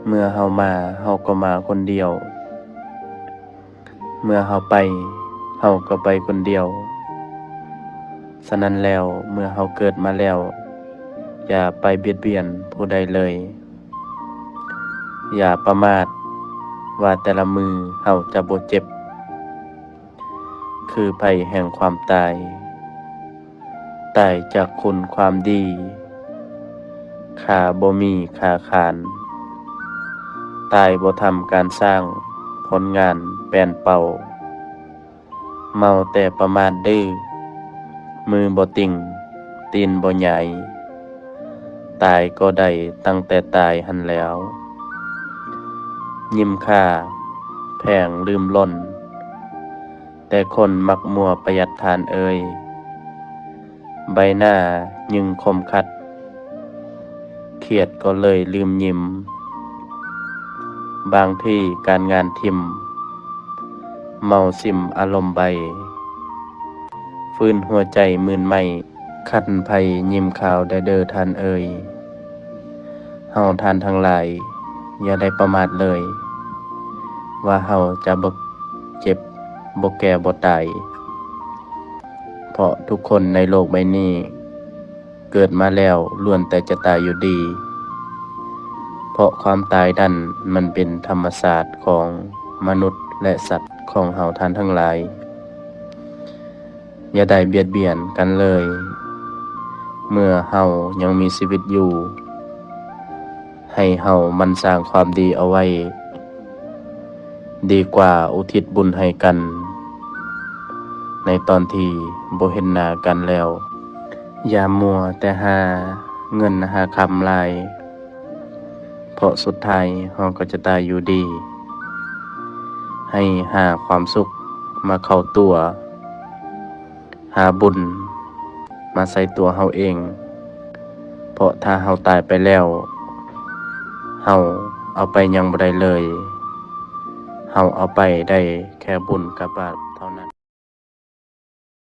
เมื่อเฮามาเฮาก็มาคนเดียวเมื่อเฮาไปเฮาก็ไปคนเดียวฉะนั้นแล้วเมื่อเฮาเกิดมาแล้วอย่าไปเบียดเบียนผู้ใดเลยอย่าประมาทว่าแต่ละมือเฮาจะบ่เจ็บคือภัยแห่งความตายจากคุณความดีค่าบ่มีค่าขานตายบ่ทำการสร้างผลงานแปลนเป่าเมาแต่ประมาทดื้อมือบ่ติ่งตีนบ่ใหญ่ตายก็ได้ตั้งแต่ตายหันแล้วยิ้มค่าแพงลืมล้นแต่คนมักมัวประหยัดทานเอ่ยใบหน้ายึงคมคัดเครียดก็เลยลืมยิ้มบางที่การงานทิมเมาสิมอารมณ์ใบฟื้นหัวใจมื่นไม่คันภัยยิ้มข่าวได้เด้อทานเอ่ยเฮาทานทั้งหลายอย่าได้ประมาทเลยว่าเฮาจะบ่เจ็บบ่แก่บ่ตายเพราะทุกคนในโลกใบนี้เกิดมาแล้วล้วนแต่จะตายอยู่ดีเพราะความตายนั้นมันเป็นธรรมชาติของมนุษย์และสัตว์ของเฮาท่านทั้งหลายอย่าได้เบียดเบียนกันเลยเมื่อเฮายังมีชีวิตอยู่ให้เฮามันสร้างความดีเอาไว้ดีกว่าอุทิศบุญให้กันในตอนที่บ่เห็นหน้ากันแล้วอย่ามัวแต่หาเงินหาคำลายเพราะสุดท้ายเฮาก็จะตายอยู่ดีให้หาความสุขมาเข้าตัวหาบุญมาใส่ตัวเฮาเองเพราะถ้าเฮาตายไปแล้วเฮาเอาไปยังบ่ได้เลยเฮาเอาไปได้แค่บุญกับบาปเท่านั้น